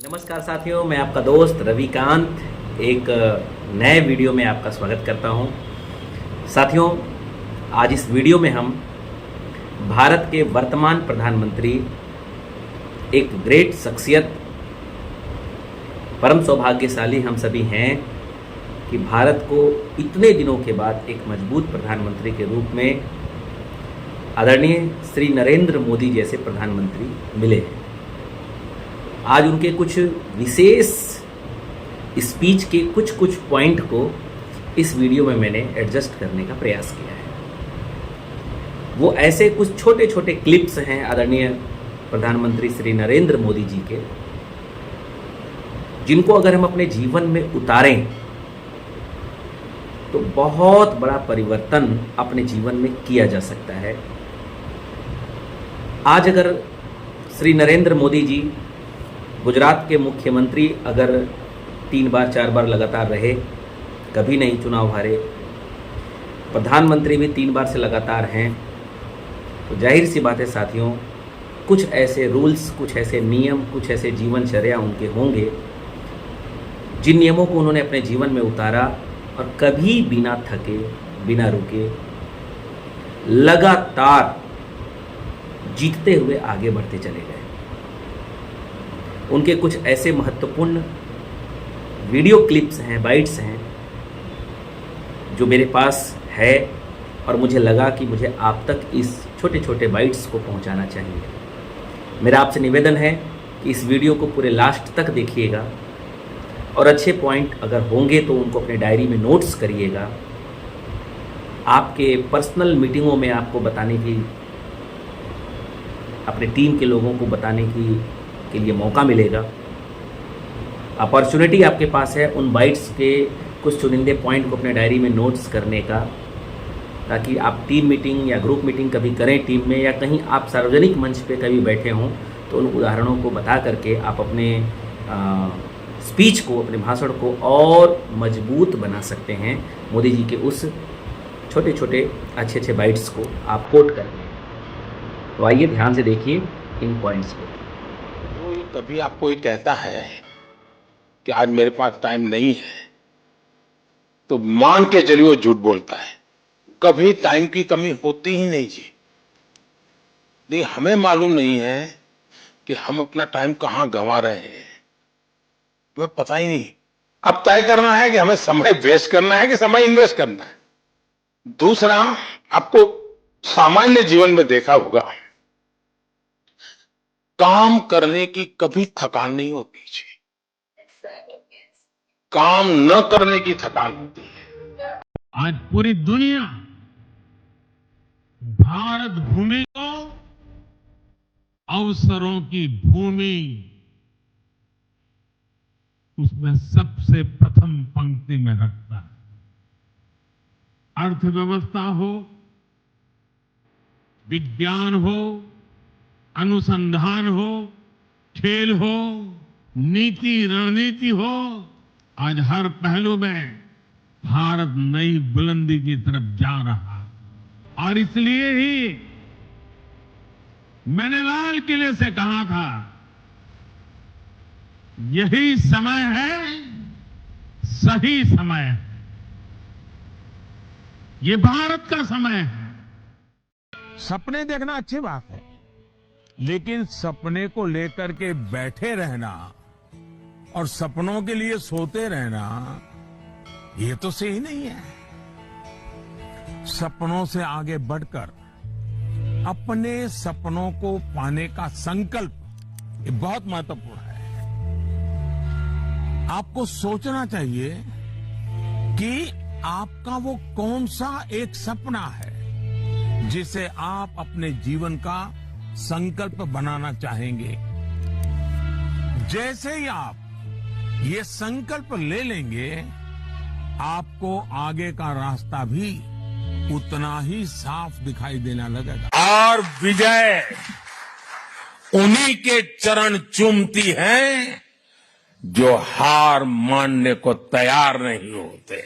नमस्कार साथियों, मैं आपका दोस्त रविकांत एक नए वीडियो में आपका स्वागत करता हूं। साथियों, आज इस वीडियो में हम भारत के वर्तमान प्रधानमंत्री, एक ग्रेट शख्सियत, परम सौभाग्यशाली हम सभी हैं कि भारत को इतने दिनों के बाद एक मजबूत प्रधानमंत्री के रूप में आदरणीय श्री नरेंद्र मोदी जैसे प्रधानमंत्री मिले हैं। आज उनके कुछ विशेष स्पीच के कुछ पॉइंट को इस वीडियो में मैंने एडजस्ट करने का प्रयास किया है। वो ऐसे कुछ छोटे छोटे क्लिप्स हैं आदरणीय प्रधानमंत्री श्री नरेंद्र मोदी जी के, जिनको अगर हम अपने जीवन में उतारें तो बहुत बड़ा परिवर्तन अपने जीवन में किया जा सकता है। आज अगर श्री नरेंद्र मोदी जी गुजरात के मुख्यमंत्री अगर 3 बार 4 बार लगातार रहे, कभी नहीं चुनाव हारे, प्रधानमंत्री भी 3 बार से लगातार हैं, तो जाहिर सी बात है साथियों, कुछ ऐसे रूल्स, कुछ ऐसे नियम, कुछ ऐसे जीवनचर्या उनके होंगे जिन नियमों को उन्होंने अपने जीवन में उतारा और कभी बिना थके, बिना रुके, लगातार जीतते हुए आगे बढ़ते चले गए। उनके कुछ ऐसे महत्वपूर्ण वीडियो क्लिप्स हैं, बाइट्स हैं, जो मेरे पास है और मुझे लगा कि मुझे आप तक इस छोटे छोटे बाइट्स को पहुंचाना चाहिए। मेरा आपसे निवेदन है कि इस वीडियो को पूरे लास्ट तक देखिएगा और अच्छे पॉइंट अगर होंगे तो उनको अपने डायरी में नोट्स करिएगा। आपके पर्सनल मीटिंगों में आपको बताने की, अपने टीम के लोगों को बताने के लिए मौका मिलेगा। अपॉर्चुनिटी आपके पास है उन बाइट्स के कुछ चुनिंदे पॉइंट को अपने डायरी में नोट्स करने का, ताकि आप टीम मीटिंग या ग्रुप मीटिंग कभी करें टीम में, या कहीं आप सार्वजनिक मंच पे कभी बैठे हों तो उन उदाहरणों को बता करके आप अपने स्पीच को, अपने भाषण को और मजबूत बना सकते हैं। मोदी जी के उस छोटे छोटे अच्छे बाइट्स को आप कोट करके। तो आइए ध्यान से देखिए इन पॉइंट्स को। कभी आपको ये कहता है कि आज मेरे पास टाइम नहीं है, तो मान के चलिए वो झूठ बोलता है। कभी टाइम की कमी होती ही नहीं जी। लेकिन हमें मालूम नहीं है कि हम अपना टाइम कहां गंवा रहे हैं, हमें पता ही नहीं। अब तय करना है कि हमें समय वेस्ट करना है कि समय इन्वेस्ट करना है। दूसरा, आपको सामान्य जीवन में देखा होगा, काम करने की कभी थकान नहीं होती जी, काम न करने की थकान होती है। आज पूरी दुनिया भारत भूमि को अवसरों की भूमि, उसमें सबसे प्रथम पंक्ति में रखता है। अर्थव्यवस्था हो, विज्ञान हो, अनुसंधान हो, खेल हो, नीति रणनीति हो, आज हर पहलू में भारत नई बुलंदी की तरफ जा रहा है। और इसलिए ही मैंने लाल किले से कहा था, यही समय है, सही समय है, ये भारत का समय है। सपने देखना अच्छी बात है, लेकिन सपने को लेकर के बैठे रहना और सपनों के लिए सोते रहना, ये तो सही नहीं है। सपनों से आगे बढ़कर अपने सपनों को पाने का संकल्प, ये बहुत महत्वपूर्ण है। आपको सोचना चाहिए कि आपका वो कौन सा एक सपना है जिसे आप अपने जीवन का संकल्प बनाना चाहेंगे। जैसे ही आप ये संकल्प ले लेंगे, आपको आगे का रास्ता भी उतना ही साफ दिखाई देना लगेगा। और विजय उन्हीं के चरण चूमती है जो हार मानने को तैयार नहीं होते।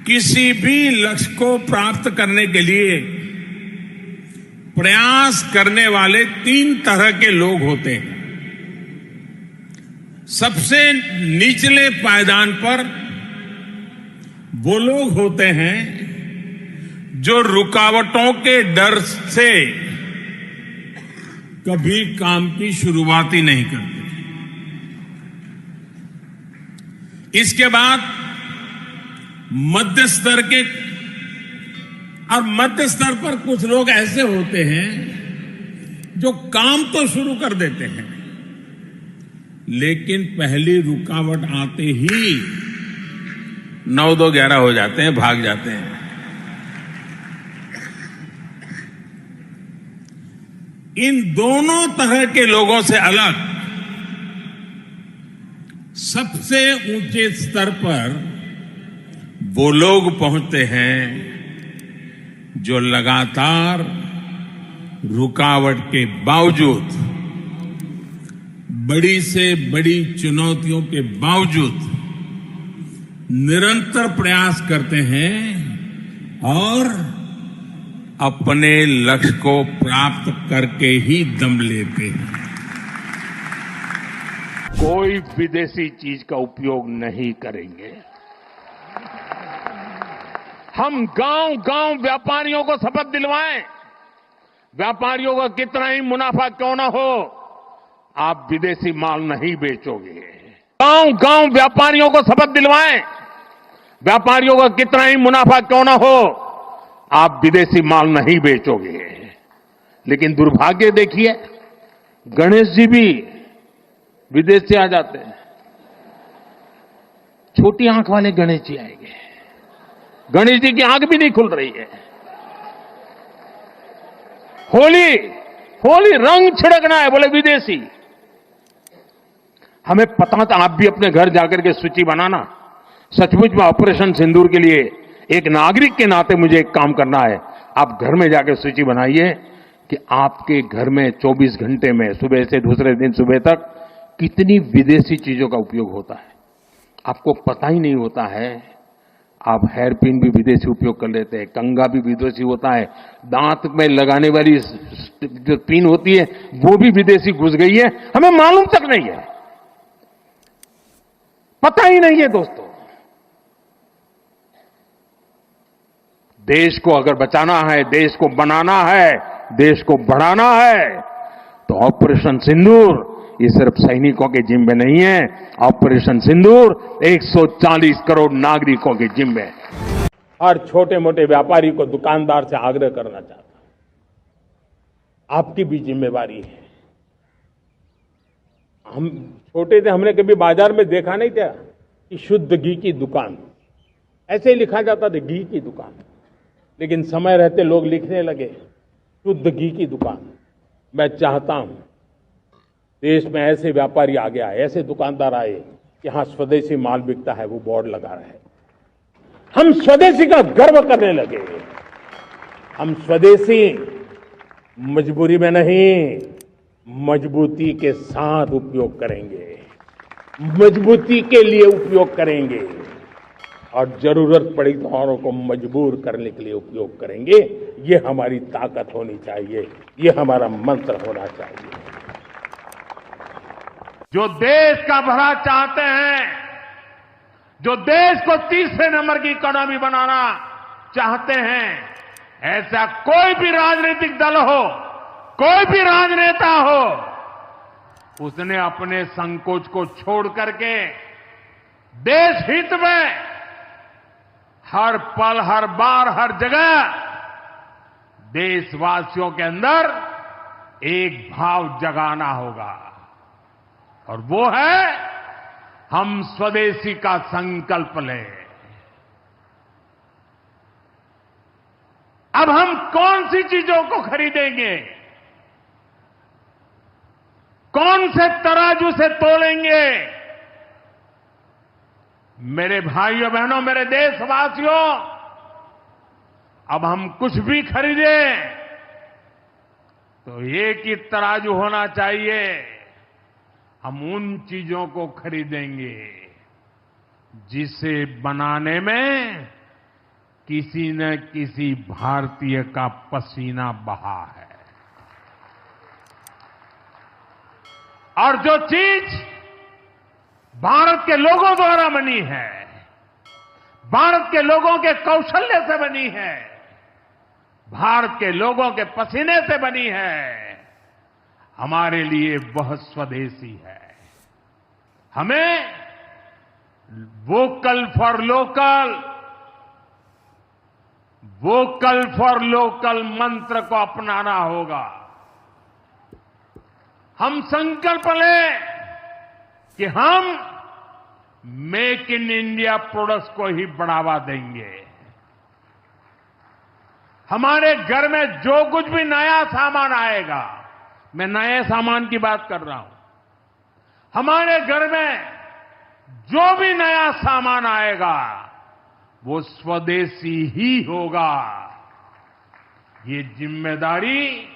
किसी भी लक्ष्य को प्राप्त करने के लिए प्रयास करने वाले 3 तरह के लोग होते हैं। सबसे निचले पायदान पर वो लोग होते हैं जो रुकावटों के डर से कभी काम की शुरुआत ही नहीं करते। इसके बाद मध्य स्तर के, और मध्य स्तर पर कुछ लोग ऐसे होते हैं जो काम तो शुरू कर देते हैं, लेकिन पहली रुकावट आते ही 9, 2, 11 हो जाते हैं, भाग जाते हैं। इन दोनों तरह के लोगों से अलग सबसे ऊंचे स्तर पर वो लोग पहुंचते हैं जो लगातार रुकावट के बावजूद, बड़ी से बड़ी चुनौतियों के बावजूद निरंतर प्रयास करते हैं और अपने लक्ष्य को प्राप्त करके ही दम लेते हैं। कोई विदेशी चीज का उपयोग नहीं करेंगे। हम गांव-गांव व्यापारियों को शपथ दिलवाएं, व्यापारियों का कितना ही मुनाफा क्यों ना हो, आप विदेशी माल नहीं बेचोगे। गांव-गांव व्यापारियों को शपथ दिलवाएं, व्यापारियों का कितना ही मुनाफा क्यों ना हो, आप विदेशी माल नहीं बेचोगे। लेकिन दुर्भाग्य देखिए, गणेश जी भी विदेश से आ जाते हैं। छोटी आंख वाले गणेश जी आएंगे, गणेश जी की आंख भी नहीं खुल रही है। होली रंग छिड़कना है, बोले विदेशी। हमें पता था, आप भी अपने घर जाकर के सूची बनाना। सचमुच में ऑपरेशन सिंदूर के लिए एक नागरिक के नाते मुझे एक काम करना है। आप घर में जाकर सूची बनाइए कि आपके घर में 24 घंटे में सुबह से दूसरे दिन सुबह तक कितनी विदेशी चीजों का उपयोग होता है। आपको पता ही नहीं होता है। आप हेयर पिन भी विदेशी उपयोग कर लेते हैं, कंघा भी विदेशी होता है, दांत में लगाने वाली जो पिन होती है वो भी विदेशी घुस गई है, हमें मालूम तक नहीं है, पता ही नहीं है। दोस्तों, देश को अगर बचाना है, देश को बनाना है, देश को बढ़ाना है, तो ऑपरेशन सिंदूर ये सिर्फ सैनिकों के जिम्मे नहीं है। ऑपरेशन सिंदूर 140 करोड़ नागरिकों के जिम्मे है। हर छोटे मोटे व्यापारी को, दुकानदार से आग्रह करना चाहता हूं, आपकी भी जिम्मेवारी है। हम छोटे थे, हमने कभी बाजार में देखा नहीं था कि शुद्ध घी की दुकान, ऐसे ही लिखा जाता था घी की दुकान। लेकिन समय रहते लोग लिखने लगे शुद्ध घी की दुकान। मैं चाहता हूं देश में ऐसे व्यापारी आगे आए, ऐसे दुकानदार आए कि यहां स्वदेशी माल बिकता है, वो बोर्ड लगा रहे। हम स्वदेशी का गर्व करने लगे। हम स्वदेशी मजबूरी में नहीं, मजबूती के साथ उपयोग करेंगे, मजबूती के लिए उपयोग करेंगे और जरूरत पड़ी तो औरों को मजबूर करने के लिए उपयोग करेंगे। ये हमारी ताकत होनी चाहिए, ये हमारा मंत्र होना चाहिए। जो देश का भला चाहते हैं, जो देश को तीसरे नंबर की इकोनॉमी बनाना चाहते हैं, ऐसा कोई भी राजनीतिक दल हो, कोई भी राजनेता हो, उसने अपने संकोच को छोड़ करके देश हित में हर पल, हर बार, हर जगह देशवासियों के अंदर एक भाव जगाना होगा, और वो है हम स्वदेशी का संकल्प लें। अब हम कौन सी चीजों को खरीदेंगे, कौन से तराजू से तोलेंगे? मेरे भाइयों बहनों, मेरे देशवासियों, अब हम कुछ भी खरीदें तो एक ही तराजू होना चाहिए। हम उन चीजों को खरीदेंगे जिसे बनाने में किसी न किसी भारतीय का पसीना बहा है। और जो चीज भारत के लोगों द्वारा बनी है, भारत के लोगों के कौशल्य से बनी है, भारत के लोगों के पसीने से बनी है, हमारे लिए वह स्वदेशी है। हमें वोकल फॉर लोकल मंत्र को अपनाना होगा। हम संकल्प लें कि हम मेक इन इंडिया प्रोडक्ट्स को ही बढ़ावा देंगे। हमारे घर में जो कुछ भी नया सामान आएगा, मैं नए सामान की बात कर रहा हूं, हमारे घर में जो भी नया सामान आएगा वो स्वदेशी ही होगा। ये जिम्मेदारी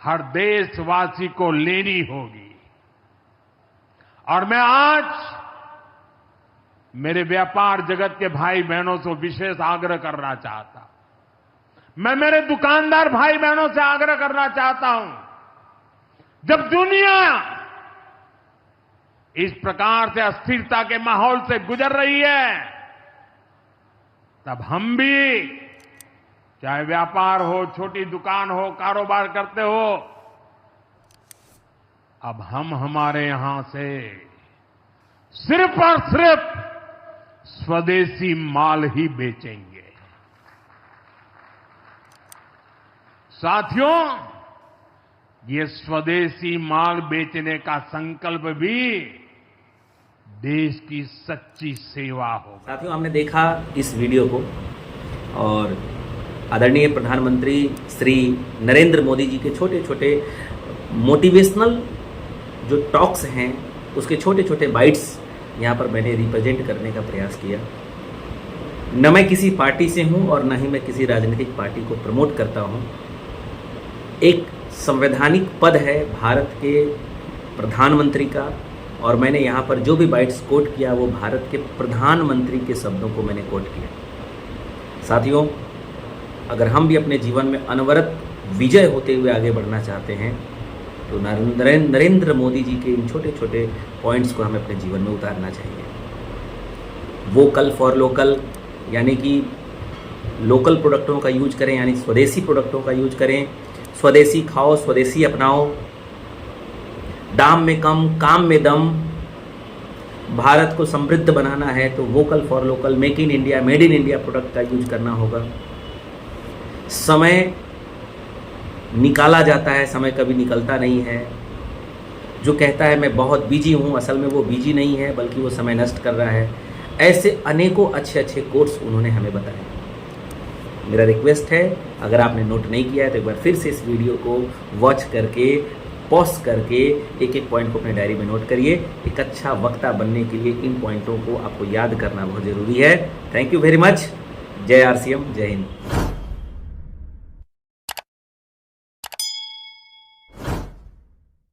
हर देशवासी को लेनी होगी। और मैं आज मेरे व्यापार जगत के भाई बहनों से विशेष आग्रह करना चाहता हूं। मैं मेरे दुकानदार भाई बहनों से आग्रह करना चाहता हूं, जब दुनिया इस प्रकार से अस्थिरता के माहौल से गुजर रही है, तब हम भी, चाहे व्यापार हो, छोटी दुकान हो, कारोबार करते हो, अब हम हमारे यहां से सिर्फ और सिर्फ स्वदेशी माल ही बेचेंगे। साथियों, ये स्वदेशी माल बेचने का संकल्प भी देश की सच्ची सेवा होगा। साथियों, हमने देखा इस वीडियो को और आदरणीय प्रधानमंत्री श्री नरेंद्र मोदी जी के छोटे छोटे मोटिवेशनल जो टॉक्स हैं, उसके छोटे छोटे बाइट्स यहाँ पर मैंने रिप्रेजेंट करने का प्रयास किया। न मैं किसी पार्टी से हूँ और न ही मैं किसी राजनीतिक पार्टी को प्रमोट करता हूँ। एक संवैधानिक पद है भारत के प्रधानमंत्री का, और मैंने यहाँ पर जो भी बाइट्स कोट किया वो भारत के प्रधानमंत्री के शब्दों को मैंने कोट किया। साथियों, अगर हम भी अपने जीवन में अनवरत विजय होते हुए आगे बढ़ना चाहते हैं तो नरेंद्र मोदी जी के इन छोटे छोटे पॉइंट्स को हमें अपने जीवन में उतारना चाहिए। वोकल फॉर लोकल, यानी कि लोकल प्रोडक्टों का यूज करें, यानी स्वदेशी प्रोडक्टों का यूज करें। स्वदेशी खाओ, स्वदेशी अपनाओ। दाम में कम, काम में दम। भारत को समृद्ध बनाना है तो vocal for local, make in India, made in India product का यूज करना होगा। समय निकाला जाता है, समय कभी निकलता नहीं है। जो कहता है मैं बहुत बिजी हूँ, असल में वो बिजी नहीं है, बल्कि वो समय नष्ट कर रहा है। ऐसे अनेकों अच्छे अच्छे कोट्स उन्होंने हमें बताए। मेरा रिक्वेस्ट है, अगर आपने नोट नहीं किया है तो एक बार फिर से इस वीडियो को वॉच करके, पॉज करके एक एक पॉइंट को अपने डायरी में नोट करिए। एक अच्छा वक्ता बनने के लिए इन पॉइंटों को आपको याद करना बहुत ज़रूरी है। Thank you very much. जय आरसीएम, जय हिंद।